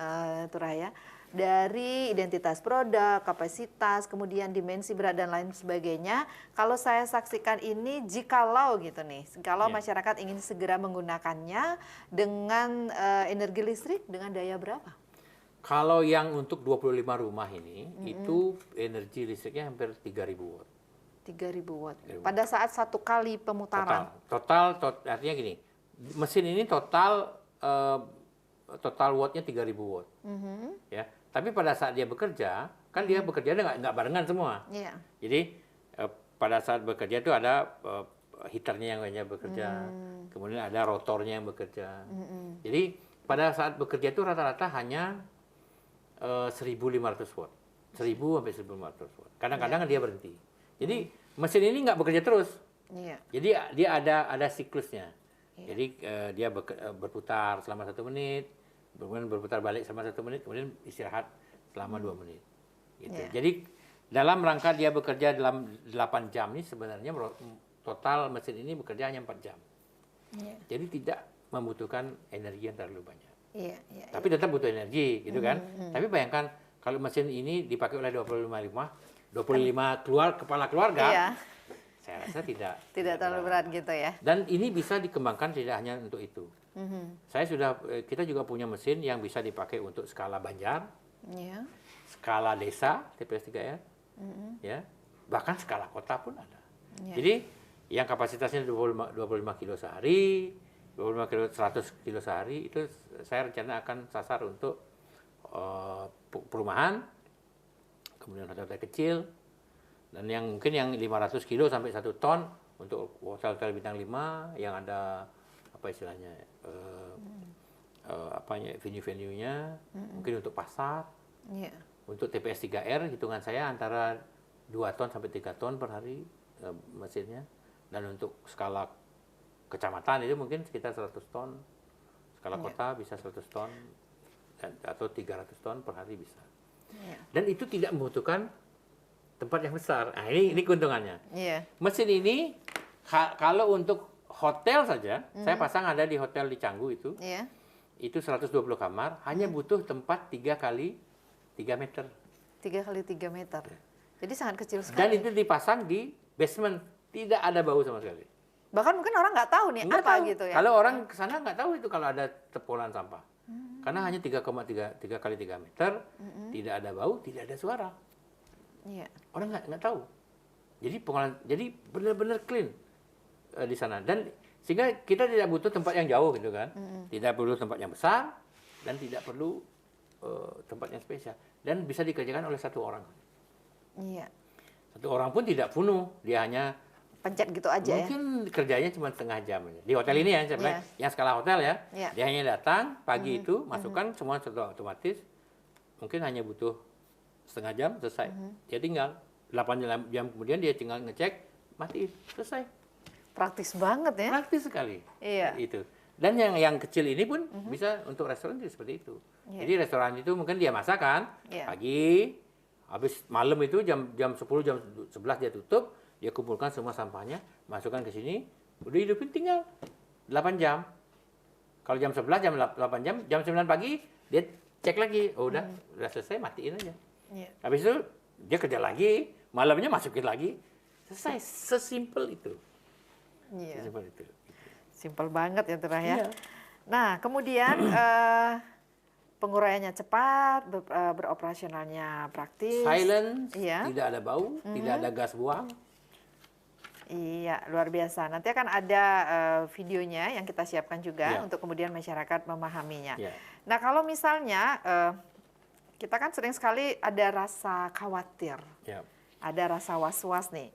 Turaya. Dari identitas produk, kapasitas, kemudian dimensi berat dan lain sebagainya. Kalau saya saksikan ini, jikalau gitu nih, kalau masyarakat ingin segera menggunakannya dengan energi listrik dengan daya berapa? Kalau yang untuk 25 rumah ini, itu energi listriknya hampir 3.000 watt. 3.000 watt. Pada saat satu kali pemutaran. Total artinya gini, mesin ini total wattnya 3.000 watt. Ya, tapi pada saat dia bekerja, kan dia bekerja nggak barengan semua. Iya. Jadi pada saat bekerja itu ada heaternya yang banyak bekerja, kemudian ada rotornya yang bekerja. Jadi pada saat bekerja itu rata-rata hanya 1.500 watt, 1.000 sampai 1.500 watt. Kadang-kadang dia berhenti. Jadi mesin ini nggak bekerja terus. Iya. Jadi dia ada siklusnya. Jadi dia berputar selama 1 menit, kemudian berputar balik selama 1 menit, kemudian istirahat selama 2 menit. Gitu. Jadi dalam rangka dia bekerja dalam 8 jam ini sebenarnya total mesin ini bekerja hanya 4 jam. Jadi tidak membutuhkan energi yang terlalu banyak. Tapi tetap butuh energi, gitu kan? Tapi bayangkan kalau mesin ini dipakai oleh 25 kepala keluarga, saya rasa tidak terlalu berat gitu ya. Dan ini bisa dikembangkan tidak hanya untuk itu. Kita juga punya mesin yang bisa dipakai untuk skala Banjar, skala desa TPS 3R, ya, bahkan skala kota pun ada. Jadi yang kapasitasnya 25 kilo sehari, 25 kilo, 100 kilo sehari, itu saya rencana akan sasar untuk perumahan, kemudian hotel-hotel kecil, dan yang mungkin yang 500 kilo sampai 1 ton untuk hotel-hotel bintang 5 yang ada apa istilahnya venue-venue-nya, mungkin untuk pasar, untuk TPS 3R hitungan saya antara 2 ton sampai 3 ton per hari mesinnya, dan untuk skala kecamatan itu mungkin sekitar 100 ton, skala kota bisa 100 ton atau 300 ton per hari bisa. Dan itu tidak membutuhkan tempat yang besar. Nah, ini keuntungannya. Mesin ini kalau untuk hotel saja, saya pasang ada di hotel di Canggu itu. Itu 120 kamar, hanya butuh tempat 3 kali 3 meter. 3 kali 3 meter. Jadi sangat kecil sekali. Dan itu dipasang di basement, tidak ada bau sama sekali. Bahkan mungkin orang nggak tahu nih Nggak apa tahu. gitu ya. Kalau orang ke sana nggak tahu itu kalau ada tepulan sampah. Karena hanya 3 kali 3 meter, tidak ada bau, tidak ada suara. Orang nggak tahu. Jadi benar-benar clean di sana. Dan sehingga kita tidak butuh tempat yang jauh gitu kan. Tidak perlu tempat yang besar dan tidak perlu tempat yang spesial. Dan bisa dikerjakan oleh 1 orang. 1 orang pun tidak penuh, dia hanya pencet gitu aja mungkin kerjanya cuma setengah jam aja. Di hotel ini ya, yang skala hotel ya, dia hanya datang pagi itu, masukkan semua otomatis, mungkin hanya butuh setengah jam selesai. Dia tinggal 8 jam kemudian dia tinggal ngecek, matiin, selesai. Praktis banget ya. Praktis sekali. Itu. Dan yang kecil ini pun bisa untuk restoran juga seperti itu. Jadi restoran itu mungkin dia masak kan, pagi, habis malam itu jam 10, jam 11 dia tutup, dia kumpulkan semua sampahnya, masukkan ke sini, udah hidupin tinggal 8 jam. Kalau jam 11, jam 8 jam, jam 9 pagi, dia cek lagi, oh udah selesai, matiin aja. Habis itu dia kerja lagi, malamnya masukin lagi, selesai. Sesimpel itu. Sesimpel itu. Simpel banget ya Turah ya. Nah kemudian penguraiannya cepat, beroperasionalnya praktis. Silent, tidak ada bau, tidak ada gas buang. Iya, luar biasa. Nanti akan ada videonya yang kita siapkan juga untuk kemudian masyarakat memahaminya. Nah, kalau misalnya Kita kan sering sekali ada rasa khawatir, Ya. ada rasa was-was nih.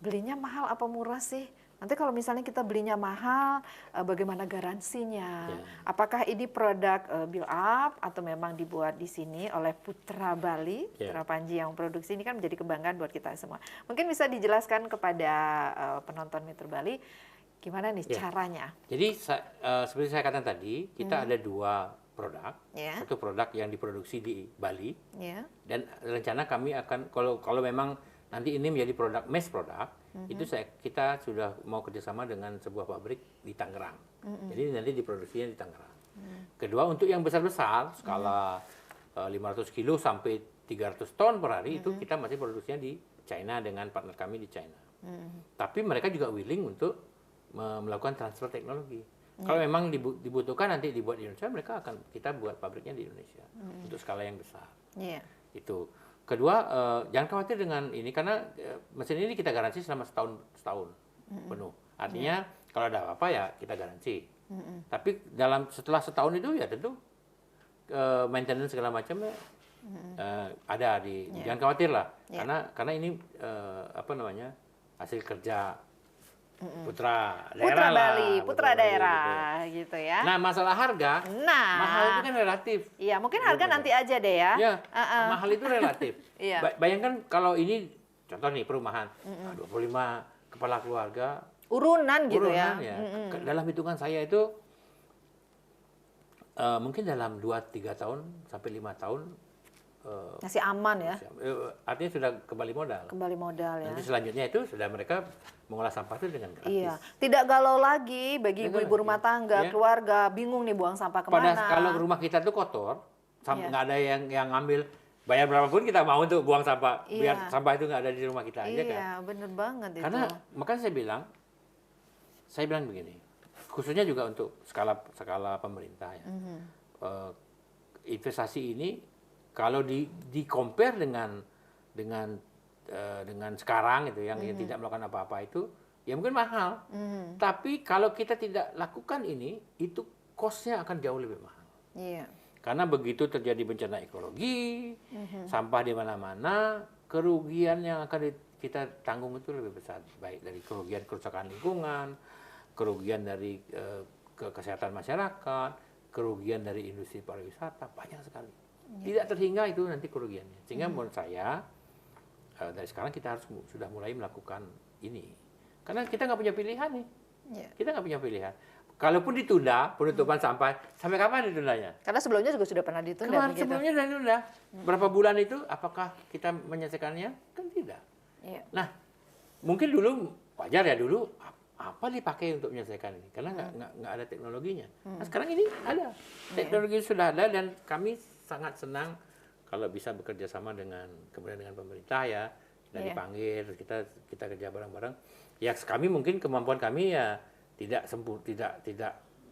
Belinya mahal apa murah sih? Nanti kalau misalnya kita belinya mahal, bagaimana garansinya? Ya. Apakah ini produk build up atau memang dibuat di sini oleh Putra Bali, Ya. Putra Panji yang produksi ini kan menjadi kebanggaan buat kita semua. Mungkin bisa dijelaskan kepada penonton Metro Bali gimana nih Ya. caranya? Jadi seperti saya katakan tadi, kita ada 2 produk. Ya. Satu produk yang diproduksi di Bali Ya. dan rencana kami akan kalau memang nanti ini menjadi produk mass produk, itu kita sudah mau kerjasama dengan sebuah pabrik di Tangerang. Jadi nanti diproduksinya di Tangerang. Kedua, untuk yang besar-besar skala 500 kilo sampai 300 ton per hari itu kita masih produksinya di China dengan partner kami di China. Tapi mereka juga willing untuk melakukan transfer teknologi. Kalau memang dibutuhkan nanti dibuat di Indonesia, kita buat pabriknya di Indonesia untuk skala yang besar. Iya. Itu. Kedua, jangan khawatir dengan ini karena mesin ini kita garansi selama setahun penuh. Artinya kalau ada apa-apa ya kita garansi. Tapi setelah setahun itu ya tentu maintenance segala macam ada di. Jangan khawatir lah, karena ini hasil kerja putra daerah Bali, lah, putra daerah gitu. gitu ya. Nah, masalah harga, mahal itu kan relatif. Iya, mungkin harga nanti aja deh ya. Ya, mahal itu relatif. Iya. Bayangkan kalau ini, contoh nih perumahan, 25 kepala keluarga. Urunan gitu ya. Dalam hitungan saya itu, mungkin dalam 2-3 tahun sampai 5 tahun, Masih aman ya. artinya sudah kembali modal. Kembali modal ya. Nanti selanjutnya itu sudah mereka mengolah sampah itu dengan gratis. Iya, tidak galau lagi bagi ibu-ibu rumah tangga, keluarga, bingung nih buang sampah kemana. Kalau rumah kita tuh kotor, nggak ada yang ngambil, bayar berapapun kita mau untuk buang sampah, biar sampah itu nggak ada di rumah kita aja kan. Iya, bener banget itu. Karena makanya saya bilang begini, khususnya juga untuk skala pemerintah ya. Investasi ini kalau di compare dengan sekarang itu yang tidak melakukan apa-apa itu ya mungkin mahal. Tapi kalau kita tidak lakukan ini, itu cost-nya akan jauh lebih mahal. Iya. Karena begitu terjadi bencana ekologi, sampah di mana-mana, kerugian yang akan kita tanggung itu lebih besar, baik dari kerugian kerusakan lingkungan, kerugian dari kesehatan masyarakat, kerugian dari industri pariwisata, banyak sekali. Tidak terhingga itu nanti kerugiannya. Sehingga menurut saya dari sekarang kita harus sudah mulai melakukan ini. Karena kita nggak punya pilihan nih. Kita nggak punya pilihan. Kalaupun ditunda penutupan sampah, sampai kapan ditundanya? Karena sebelumnya juga sudah pernah ditunda. Sebelumnya sudah ditunda. Berapa bulan itu? Apakah kita menyelesaikannya? Kan tidak. Iya. Nah, mungkin dulu wajar ya dulu apa dipakai untuk menyelesaikan ini? Karena nggak ada teknologinya. Nah, sekarang ini ada. Teknologi sudah ada dan kami sangat senang kalau bisa bekerja sama kemudian dengan pemerintah ya. Dan dipanggil, kita kerja bareng-bareng. Ya kami mungkin kemampuan kami ya tidak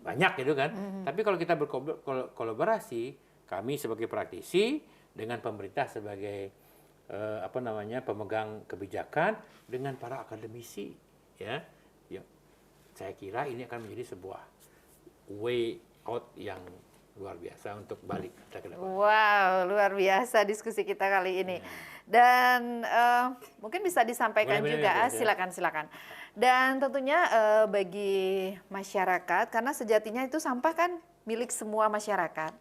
banyak gitu kan. Tapi kalau kita berkolaborasi, kami sebagai praktisi dengan pemerintah sebagai pemegang kebijakan dengan para akademisi ya. Saya kira ini akan menjadi sebuah way out yang luar biasa untuk balik kita ke depan. Wow, luar biasa diskusi kita kali ini. Dan mungkin bisa disampaikan juga, silakan. Dan tentunya bagi masyarakat, karena sejatinya itu sampah kan milik semua masyarakat,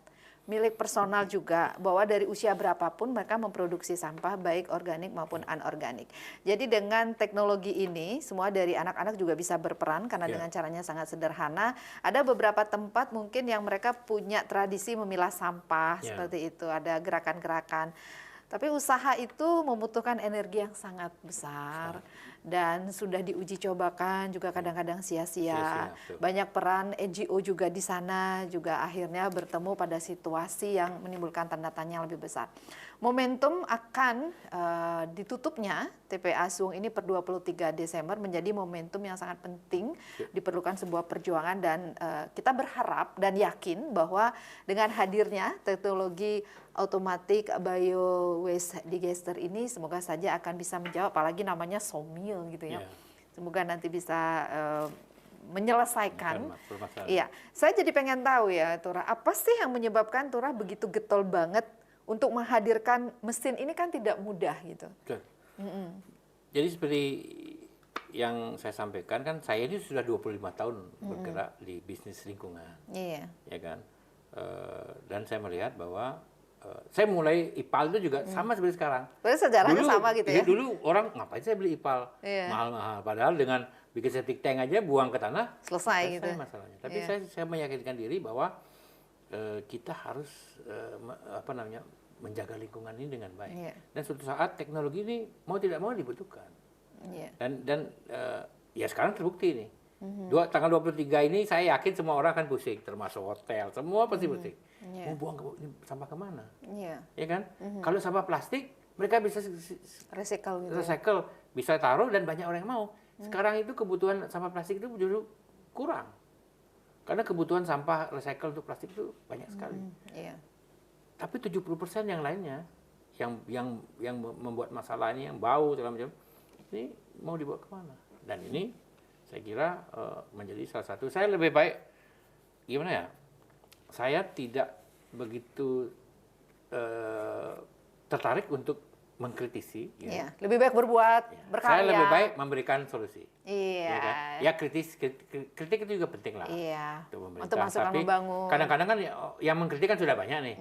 milik personal juga, bahwa dari usia berapapun mereka memproduksi sampah baik organik maupun anorganik. Jadi dengan teknologi ini semua dari anak-anak juga bisa berperan karena dengan caranya sangat sederhana. Ada beberapa tempat mungkin yang mereka punya tradisi memilah sampah seperti itu, ada gerakan-gerakan. Tapi usaha itu membutuhkan energi yang sangat besar dan sudah diuji cobakan juga kadang-kadang sia-sia. Banyak peran NGO juga di sana juga akhirnya bertemu pada situasi yang menimbulkan tanda tanya yang lebih besar. Momentum akan ditutupnya TPA Suung ini per 23 Desember menjadi momentum yang sangat penting, diperlukan sebuah perjuangan dan kita berharap dan yakin bahwa dengan hadirnya teknologi automatic bio waste digester ini semoga saja akan bisa menjawab, apalagi namanya Somil gitu ya. Semoga nanti bisa menyelesaikan. Iya, saya jadi pengen tahu ya Turah, apa sih yang menyebabkan Turah begitu getol banget untuk menghadirkan mesin ini kan tidak mudah gitu. Betul. Jadi seperti yang saya sampaikan kan, saya ini sudah 25 tahun bergerak di bisnis lingkungan, Iya. ya kan. Dan saya melihat bahwa saya mulai IPAL itu juga sama seperti sekarang. Berarti sejarahnya sama gitu ya? Dulu orang ngapain saya beli IPAL Iya. mahal-mahal, padahal dengan bikin septic tank aja buang ke tanah Selesai gitu. masalahnya. Tapi Iya. saya meyakinkan diri bahwa kita harus menjaga lingkungan ini dengan baik. Iya. Dan suatu saat teknologi ini mau tidak mau dibutuhkan. Iya. Dan ya sekarang terbukti nih. Tanggal 23 ini saya yakin semua orang akan pusing, termasuk hotel, semua pasti pusing. Iya. Mau buang ini sampah kemana? Iya. Ya kan? Kalau sampah plastik mereka bisa Recycle gitu. recycle, bisa taruh dan banyak orang yang mau. Sekarang itu kebutuhan sampah plastik itu justru kurang. Karena kebutuhan sampah recycle untuk plastik itu banyak sekali. Iya. Tapi 70% yang lainnya yang membuat masalah ini, yang bau segala macam, ini mau dibawa kemana? Dan ini saya kira menjadi salah satu. Saya lebih baik gimana ya? Saya tidak begitu tertarik untuk mengkritisi. Iya. Lebih baik berbuat, berkarya. Saya lebih baik memberikan solusi. Iya. Ya, kan? Ya kritik itu juga penting lah. Iya. Untuk Untuk masukan Tapi membangun. kadang-kadang kan yang mengkritik kan sudah banyak nih.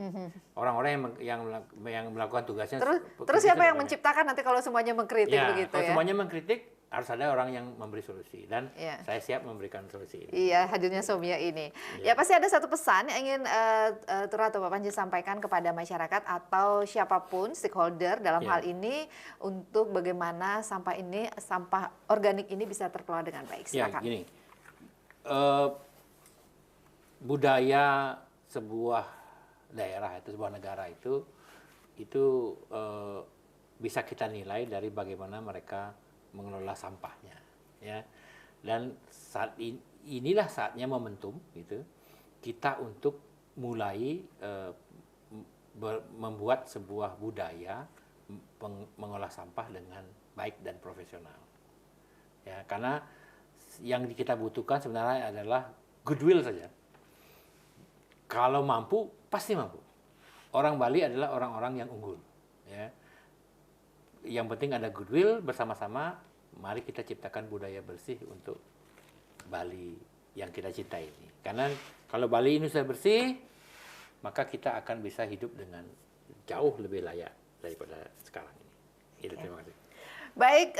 Orang-orang yang melakukan tugasnya. Terus siapa yang menciptakan nanti kalau semuanya mengkritik ya, begitu kalau ya? semuanya mengkritik, harus ada orang yang memberi solusi. Dan Iya. saya siap memberikan solusi ini. Iya, hadirnya Somia ini. Ya pasti ada satu pesan yang ingin Tura atau Pak Panji sampaikan kepada masyarakat atau siapapun stakeholder dalam hal ini untuk bagaimana sampah organik ini bisa terkelola dengan baik. Silakan. Ya, gini. Budaya sebuah daerah itu, sebuah negara itu bisa kita nilai dari bagaimana mereka mengelola sampahnya, ya. Dan inilah saatnya momentum gitu kita untuk mulai membuat sebuah budaya mengolah sampah dengan baik dan profesional, ya. Karena yang kita butuhkan sebenarnya adalah goodwill saja. Kalau mampu pasti mampu. Orang Bali adalah orang-orang yang unggul, ya. Yang penting ada goodwill bersama-sama, mari kita ciptakan budaya bersih untuk Bali yang kita cintai ini. Karena kalau Bali ini sudah bersih, maka kita akan bisa hidup dengan jauh lebih layak daripada sekarang ini. Itu, terima kasih. Baik,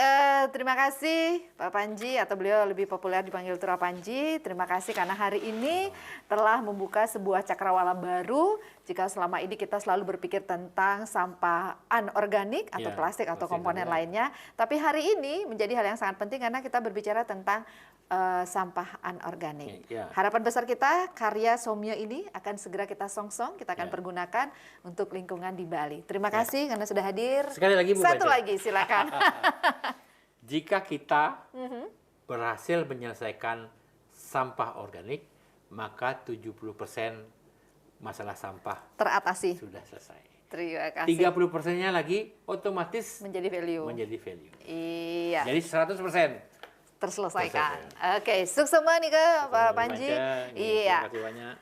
terima kasih Pak Panji, atau beliau lebih populer dipanggil Tura Panji. Terima kasih karena hari ini telah membuka sebuah cakrawala baru. Jika selama ini kita selalu berpikir tentang sampah anorganik atau plastik atau komponen lainnya, tapi hari ini menjadi hal yang sangat penting karena kita berbicara tentang sampah anorganik. Harapan besar kita, karya Somia ini akan segera kita songsong, kita akan pergunakan untuk lingkungan di Bali. Terima kasih karena sudah hadir. Sekali lagi Bu Satu Baca. lagi, silakan. Jika kita berhasil menyelesaikan sampah organik, maka 70% masalah sampah Teratasi. sudah selesai. Terima kasih. 30%-nya lagi otomatis Menjadi value. Iya. Jadi 100%. Terselesaikan. Oke, sukses semua nih ke Pak Panji. Iya. Terima kasih banyak.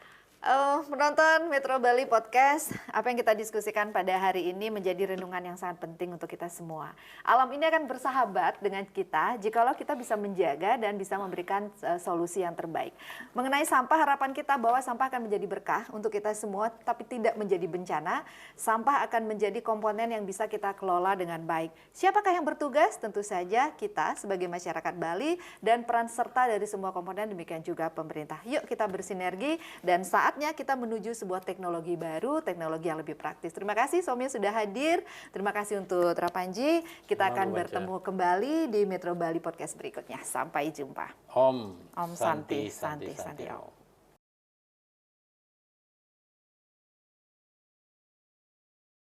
Menonton Metro Bali Podcast, apa yang kita diskusikan pada hari ini menjadi renungan yang sangat penting untuk kita semua. Alam ini akan bersahabat dengan kita jikalau kita bisa menjaga dan bisa memberikan solusi yang terbaik. Mengenai sampah, harapan kita bahwa sampah akan menjadi berkah untuk kita semua, tapi tidak menjadi bencana. Sampah akan menjadi komponen yang bisa kita kelola dengan baik. Siapakah yang bertugas? Tentu saja kita sebagai masyarakat Bali dan peran serta dari semua komponen, demikian juga pemerintah. Yuk kita bersinergi dan saatnya kita menuju sebuah teknologi baru, teknologi yang lebih praktis. Terima kasih Somia sudah hadir. Terima kasih untuk Tura Panji. Kita akan bertemu kembali di Metro Bali Podcast berikutnya. Sampai jumpa. Om Santi.